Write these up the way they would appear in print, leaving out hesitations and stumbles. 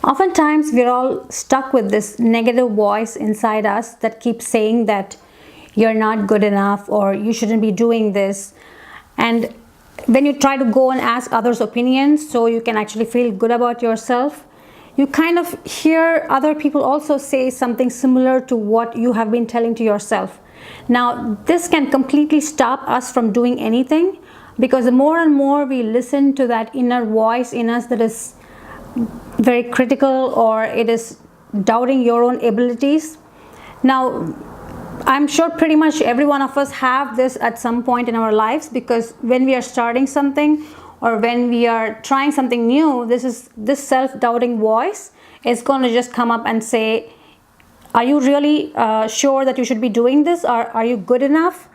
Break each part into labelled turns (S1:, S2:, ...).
S1: Oftentimes, we're all stuck with this negative voice inside us that keeps saying that you're not good enough or you shouldn't be doing this. And when you try to go and ask others' opinions so you can actually feel good about yourself, you kind of hear other people also say something similar to what you have been telling to yourself. Now, this can completely stop us from doing anything, because the more and more we listen to that inner voice in us that is very critical, or it is doubting your own abilities. Now, I'm sure pretty much every one of us have this at some point in our lives, because when we are starting something or when we are trying something new, this self-doubting voice is going to just come up and say, are you really sure that you should be doing this, or are you good enough?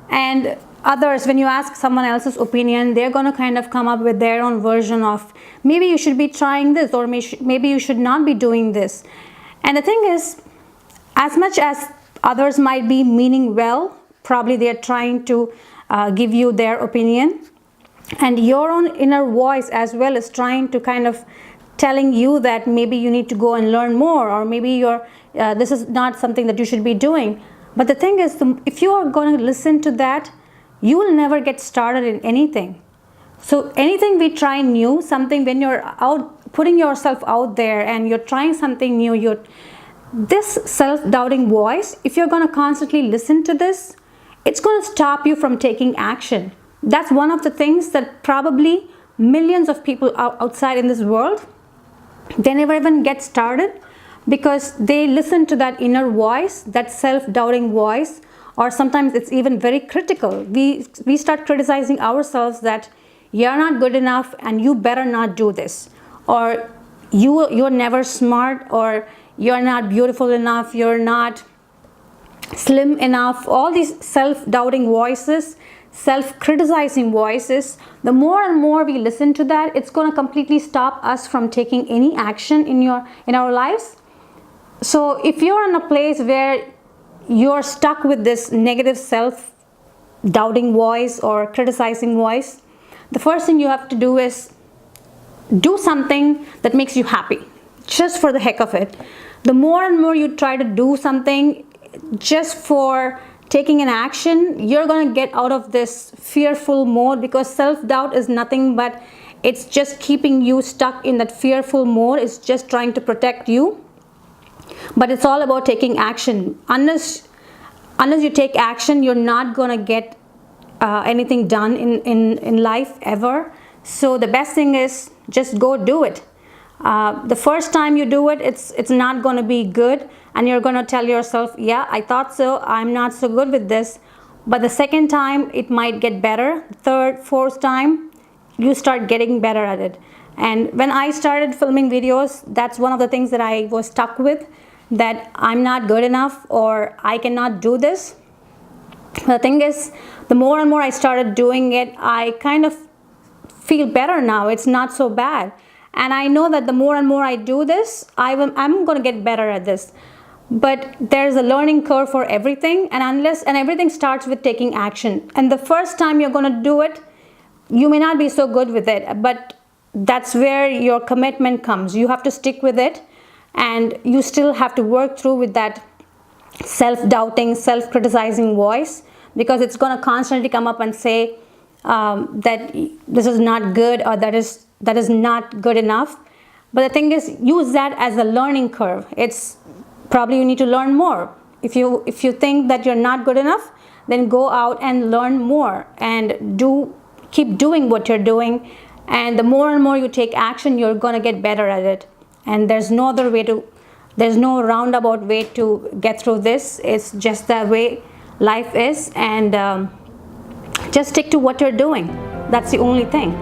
S1: And others, when you ask someone else's opinion, they're going to kind of come up with their own version of, maybe you should be trying this, or maybe you should not be doing this. And the thing is, as much as others might be meaning well, probably they're trying to give you their opinion, and your own inner voice as well is trying to kind of telling you that maybe you need to go and learn more, or maybe this is not something that you should be doing. But the thing is, if you are going to listen to that, you will never get started in anything. So anything we try new, something, when you're out putting yourself out there and you're trying something new, this self-doubting voice, if you're going to constantly listen to this, it's going to stop you from taking action. That's one of the things that probably millions of people outside in this world, they never even get started, because they listen to that inner voice, that self-doubting voice, or sometimes it's even very critical. We start criticizing ourselves that you're not good enough and you better not do this, or you're never smart, or you're not beautiful enough, you're not slim enough. All these self-doubting voices, self-criticizing voices, the more and more we listen to that, it's going to completely stop us from taking any action in our lives. So if you're in a place where you're stuck with this negative self-doubting voice or criticizing voice, the first thing you have to do is do something that makes you happy, just for the heck of it. The more and more you try to do something just for taking an action, you're going to get out of this fearful mode, because self-doubt is nothing but it's just keeping you stuck in that fearful mode. It's just trying to protect you. But it's all about taking action. Unless you take action, you're not going to get anything done in life ever. So the best thing is just go do it. The first time you do it, it's not going to be good, and you're going to tell yourself, yeah, I thought so, I'm not so good with this. But the second time, it might get better. Third, fourth time, you start getting better at it. And when I started filming videos, that's one of the things that I was stuck with, that I'm not good enough, or I cannot do this. The thing is, the more and more I started doing it, I kind of feel better now. It's not so bad. And I know that the more and more I do this, I'm going to get better at this. But there's a learning curve for everything, and everything starts with taking action. And the first time you're going to do it, you may not be so good with it, but that's where your commitment comes. You have to stick with it, and you still have to work through with that self-doubting, self-criticizing voice, because it's going to constantly come up and say that this is not good, or that is not good enough. But the thing is, use that as a learning curve. It's probably you need to learn more. If you think that you're not good enough, then go out and learn more, and keep doing what you're doing. And the more and more you take action, you're going to get better at it. And there's no roundabout way to get through this. It's just the way life is, and just stick to what you're doing. That's the only thing.